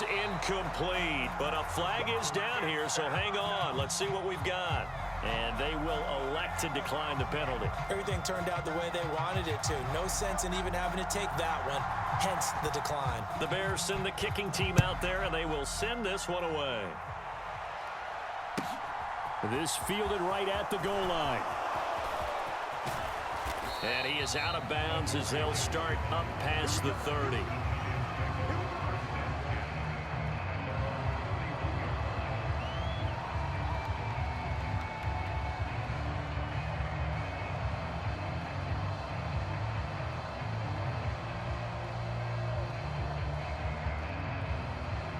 It's incomplete, but a flag is down here, so hang on. Let's see what we've got. And they will elect to decline the penalty. Everything turned out the way they wanted it to. No sense in even having to take that one, hence the decline. The Bears send the kicking team out there, and they will send this one away. This fielded right at the goal line. And he is out of bounds as they'll start up past the 30.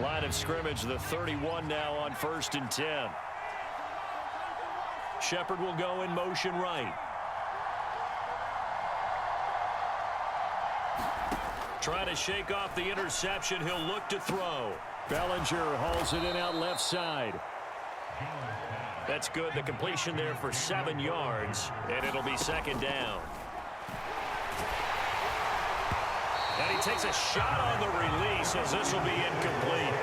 Line of scrimmage, the 31 now on 1st and 10. Shepard will go in motion right. Trying to shake off the interception. He'll look to throw. Bellinger hauls it in out left side. That's good. The completion there for 7 yards, and it'll be 2nd down. And he takes a shot on the release as this will be incomplete.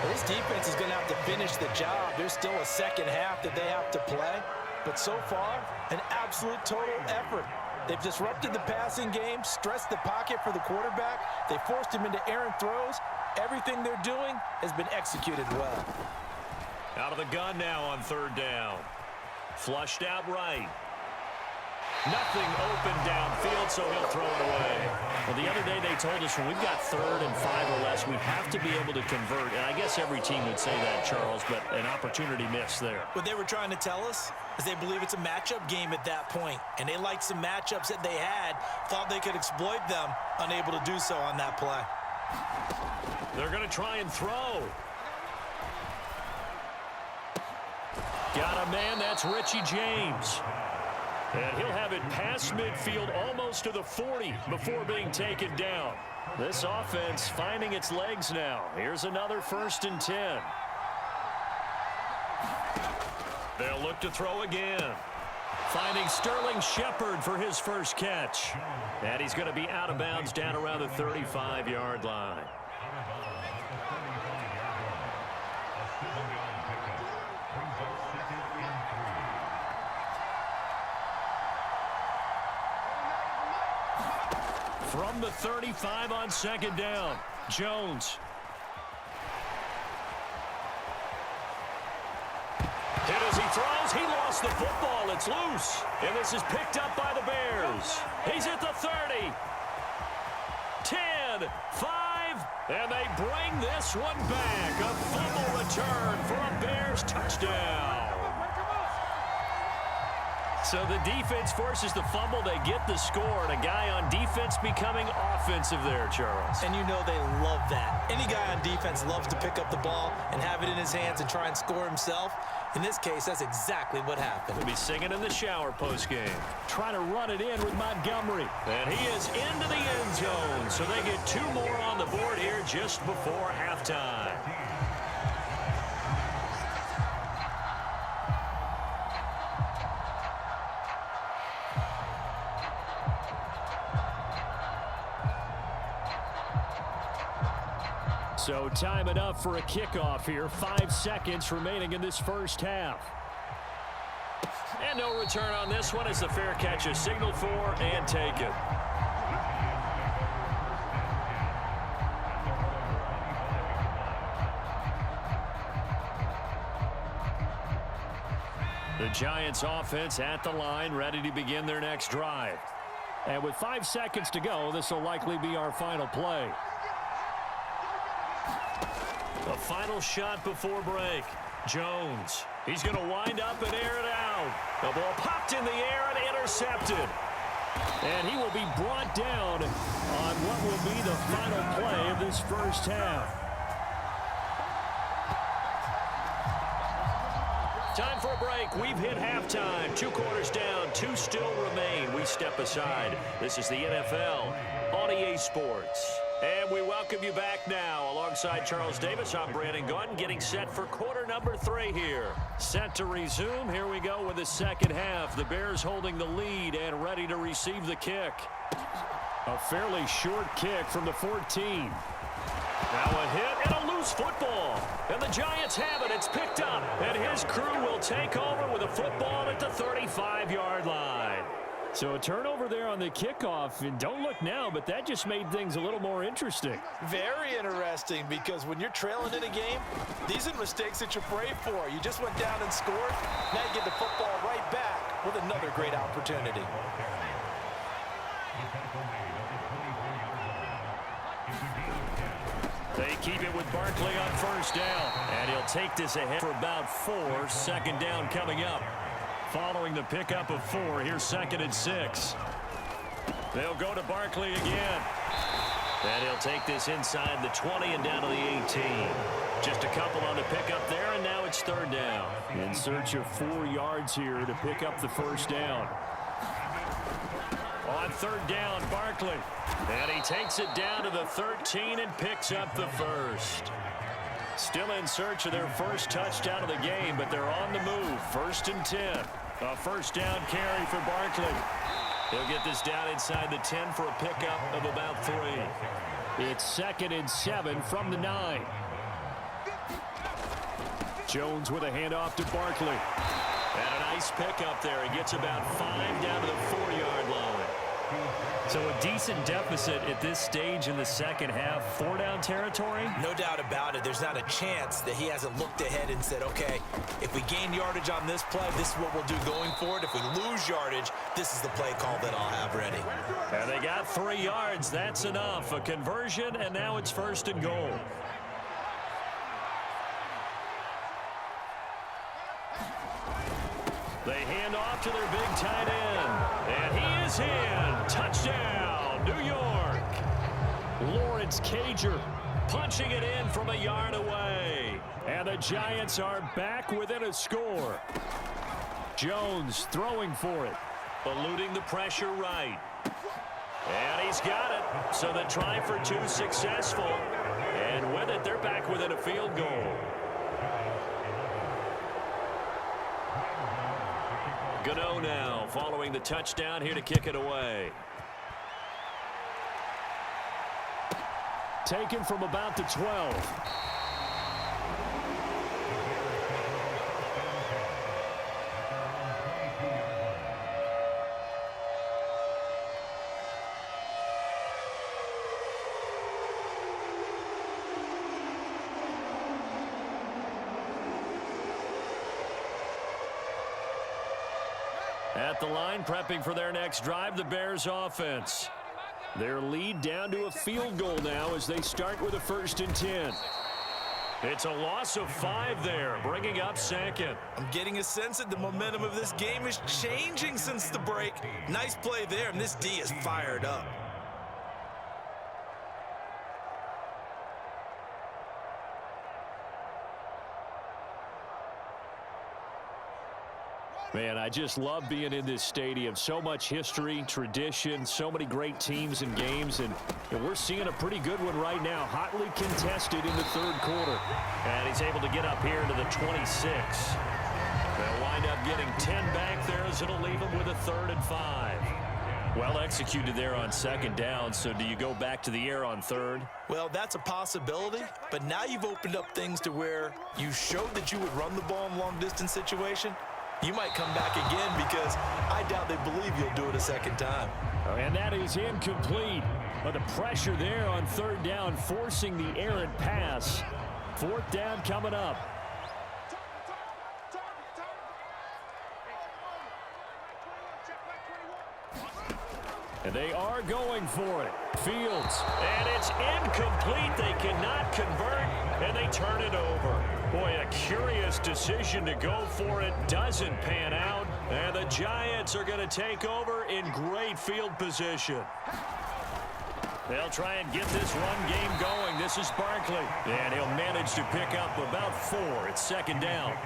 This defense is going to have to finish the job. There's still a second half that they have to play. But so far, an absolute total effort. They've disrupted the passing game, stressed the pocket for the quarterback. They forced him into errant throws. Everything they're doing has been executed well. Out of the gun now on 3rd down. Flushed out right. Nothing open downfield, so he'll throw it away. Well, the other day they told us when we've got 3rd and 5 or less, we have to be able to convert. And I guess every team would say that, Charles, but an opportunity missed there. What they were trying to tell us is they believe it's a matchup game at that point. And they liked some matchups that they had, thought they could exploit them, unable to do so on that play. They're going to try and throw. Got a man, that's Richie James. And he'll have it past midfield almost to the 40 before being taken down. This offense finding its legs now. Here's another 1st and 10. They'll look to throw again. Finding Sterling Shepard for his first catch. And he's going to be out of bounds down around the 35-yard line. From the 35 on 2nd down, Jones. Hit as he throws. He lost the football. It's loose. And this is picked up by the Bears. He's at the 30. 10, 5, and they bring this one back. A fumble return for a Bears touchdown. So the defense forces the fumble. They get the score, and a guy on defense becoming offensive there, Charles. And you know they love that. Any guy on defense loves to pick up the ball and have it in his hands and try and score himself. In this case, that's exactly what happened. He'll be singing in the shower postgame. Trying to run it in with Montgomery. And he is into the end zone. So they get 2 more on the board here just before halftime. So time enough for a kickoff here. 5 seconds remaining in this first half. And no return on this one as the fair catch is signaled for and taken. The Giants offense at the line, ready to begin their next drive. And with 5 seconds to go, this will likely be our final play. The final shot before break. Jones. He's going to wind up and air it out. The ball popped in the air and intercepted. And he will be brought down on what will be the final play of this first half. Time for a break. We've hit halftime. 2 quarters down. 2 still remain. We step aside. This is the NFL on EA Sports. And we welcome you back now. Alongside Charles Davis, I'm Brandon Gunn, getting set for quarter number 3 here. Set to resume. Here we go with the second half. The Bears holding the lead and ready to receive the kick. A fairly short kick from the 14. Now a hit and a loose let's have it. It's picked up, and his crew will take over with a football at the 35-yard line. So a turnover there on the kickoff, and don't look now, but that just made things a little more interesting. Very interesting, because when you're trailing in a game, these are mistakes that you pray for. You just went down and scored. Now you get the football right back with another great opportunity. They keep it with Barkley on first down, and he'll take this ahead for about 4. Second down coming up. Following the pickup of 4, here's 2nd and 6. They'll go to Barkley again. And he'll take this inside the 20 and down to the 18. Just a couple on the pickup there, and now it's 3rd down. In search of 4 yards here to pick up the first down. On 3rd down, Barkley. And he takes it down to the 13 and picks up the first. Still in search of their first touchdown of the game, but they're on the move. 1st and 10. A first down carry for Barkley. He'll get this down inside the 10 for a pickup of about 3. It's 2nd and 7 from the 9. Jones with a handoff to Barkley. And a nice pickup there. He gets about 5 down to the 4-yard line. So a decent deficit at this stage in the second half. 4-down territory? No doubt about it. There's not a chance that he hasn't looked ahead and said, okay, if we gain yardage on this play, this is what we'll do going forward. If we lose yardage, this is the play call that I'll have ready. And they got 3 yards. That's enough. A conversion, and now it's 1st and goal. They hand off to their big tight end. And he is in. Touchdown, New York. Lawrence Cager punching it in from a yard away. And the Giants are back within a score. Jones throwing for it. Eluding the pressure right. And he's got it. So the try for 2 successful. And with it, they're back within a field goal. Gano now following the touchdown here to kick it away. Taken from about the 12. At the line, prepping for their next drive, the Bears offense. Their lead down to a field goal now as they start with a 1st and 10. It's a loss of 5 there, bringing up 2nd. I'm getting a sense that the momentum of this game is changing since the break. Nice play there, and this D is fired up. Man, I just love being in this stadium. So much history, tradition, so many great teams and games, and we're seeing a pretty good one right now. Hotly contested in the 3rd quarter. And he's able to get up here to the 26. They'll wind up getting 10 back there as it'll leave them with a 3rd and 5. Well executed there on 2nd down, so do you go back to the air on 3rd? Well, that's a possibility, but now you've opened up things to where you showed that you would run the ball in long-distance situation. You might come back again because I doubt they believe you'll do it a 2nd time. And that is incomplete. But the pressure there on 3rd down, forcing the errant pass. 4th down coming up. And they are going for it. Fields. And it's incomplete. They cannot convert, and they turn it over. Boy, a curious decision to go for it. Doesn't pan out. And the Giants are going to take over in great field position. They'll try and get this run game going. This is Barkley. And he'll manage to pick up about 4. It's 2nd down.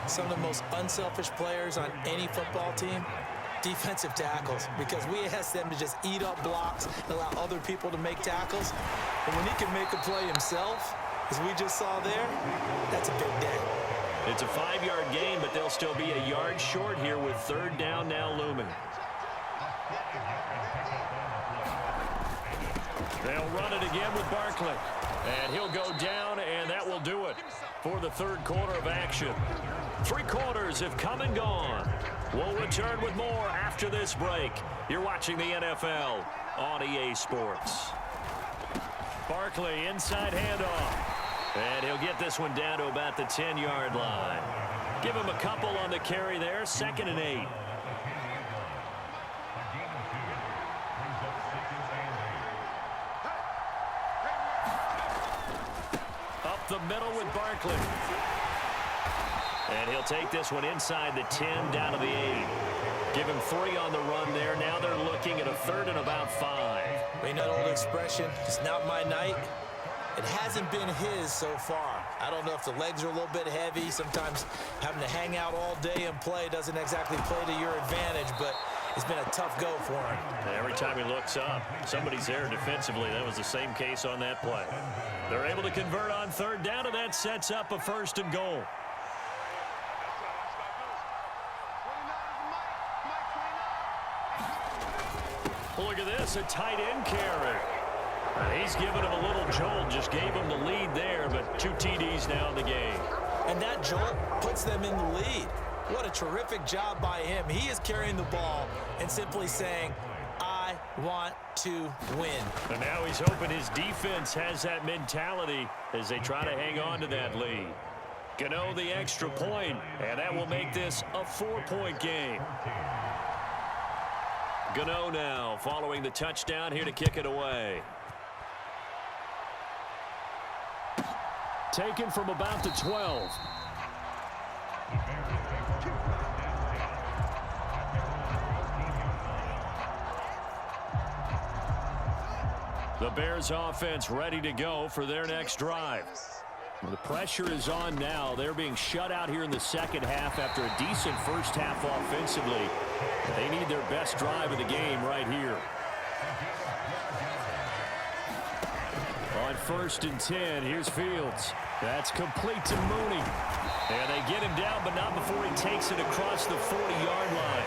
Some of the most unselfish players on any football team, defensive tackles, because we ask them to just eat up blocks and allow other people to make tackles. And when he can make a play himself, as we just saw there, that's a big day. It's a 5-yard gain, but they'll still be a yard short here with 3rd down now looming. They'll run it again with Barkley. And he'll go down, and that will do it. for the third quarter of action. 3 quarters have come and gone. We'll return with more after this break. You're watching the NFL on EA Sports. Barkley, inside handoff. And he'll get this one down to about the 10-yard line. Give him a couple on the carry there, 2nd and 8. Up the middle with Barkley. And he'll take this one inside the 10, down to the 8. Give him 3 on the run there. Now they're looking at a 3rd and about 5. You know that old expression, it's not my night. It hasn't been his so far. I don't know if the legs are a little bit heavy. Sometimes having to hang out all day and play doesn't exactly play to your advantage, but it's been a tough go for him. And every time he looks up, somebody's there defensively. That was the same case on that play. They're able to convert on 3rd down, and that sets up a 1st and goal. Look at this, a tight end carry. And he's given him a little jolt, just gave him the lead there, but 2 TDs now in the game. And that jolt puts them in the lead. What a terrific job by him. He is carrying the ball and simply saying, I want to win. And now he's hoping his defense has that mentality as they try to hang on to that lead. Gano the extra point, and that will make this a 4-point game. Gano now following the touchdown here to kick it away. Taken from about the 12. The Bears offense ready to go for their next drive. Well, the pressure is on now. They're being shut out here in the second half after a decent first half offensively. They need their best drive of the game right here. On 1st and 10, here's Fields. That's complete to Mooney. And they get him down, but not before he takes it across the 40-yard line.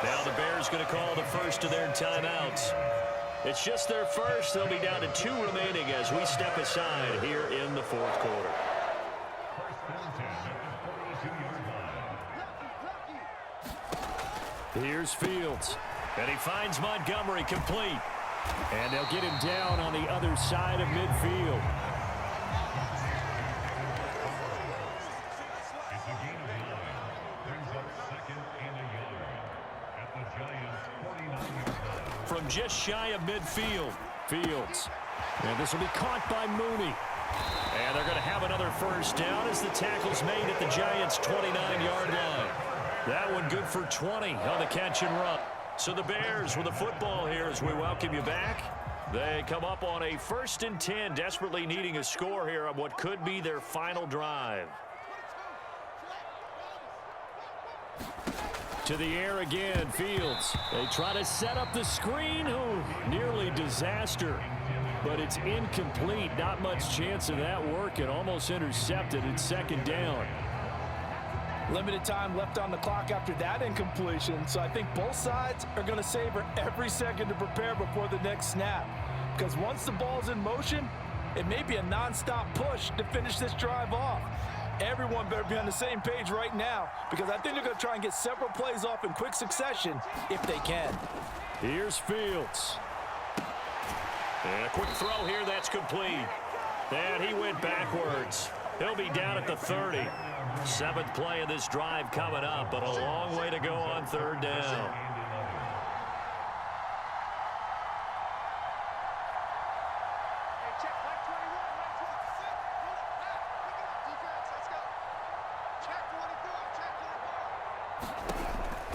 Now the Bears going to call the first of their timeouts. It's just their first. They'll be down to 2 remaining as we step aside here in the 4th quarter. Here's Fields. And he finds Montgomery complete. And they'll get him down on the other side of midfield. From just shy of midfield, Fields. And this will be caught by Mooney. And they're going to have another 1st down as the tackle's made at the Giants' 29-yard line. That one good for 20 on the catch and run. So the Bears with the football here as we welcome you back. They come up on a 1st and 10, desperately needing a score here on what could be their final drive. To the air again, Fields. They try to set up the screen. Oh, nearly disaster. But it's incomplete. Not much chance of that working. Almost intercepted. It's 2nd down. Limited time left on the clock after that incompletion, so I think both sides are going to savor every second to prepare before the next snap. Because once the ball's in motion, it may be a non-stop push to finish this drive off. Everyone better be on the same page right now, because I think they're going to try and get several plays off in quick succession if they can. Here's Fields. And a quick throw here, that's complete. And he went backwards. He'll be down at the 30. 7th play of this drive coming up, but a long way to go on 3rd down.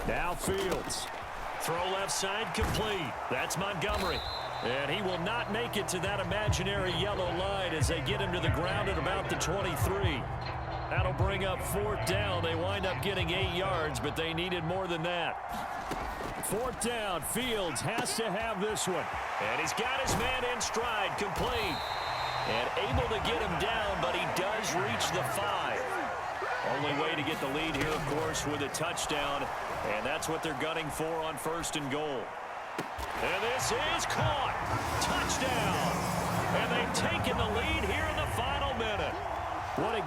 Now Fields. Throw left side complete. That's Montgomery. And he will not make it to that imaginary yellow line as they get him to the ground at about the 23. That'll bring up 4th down. They wind up getting 8 yards, but they needed more than that. 4th down. Fields has to have this one. And he's got his man in stride, complete. And able to get him down, but he does reach the 5. Only way to get the lead here, of course, with a touchdown. And that's what they're gunning for on 1st and goal. And this is caught. Touchdown. And they've taken the lead here in the final minute. What a game.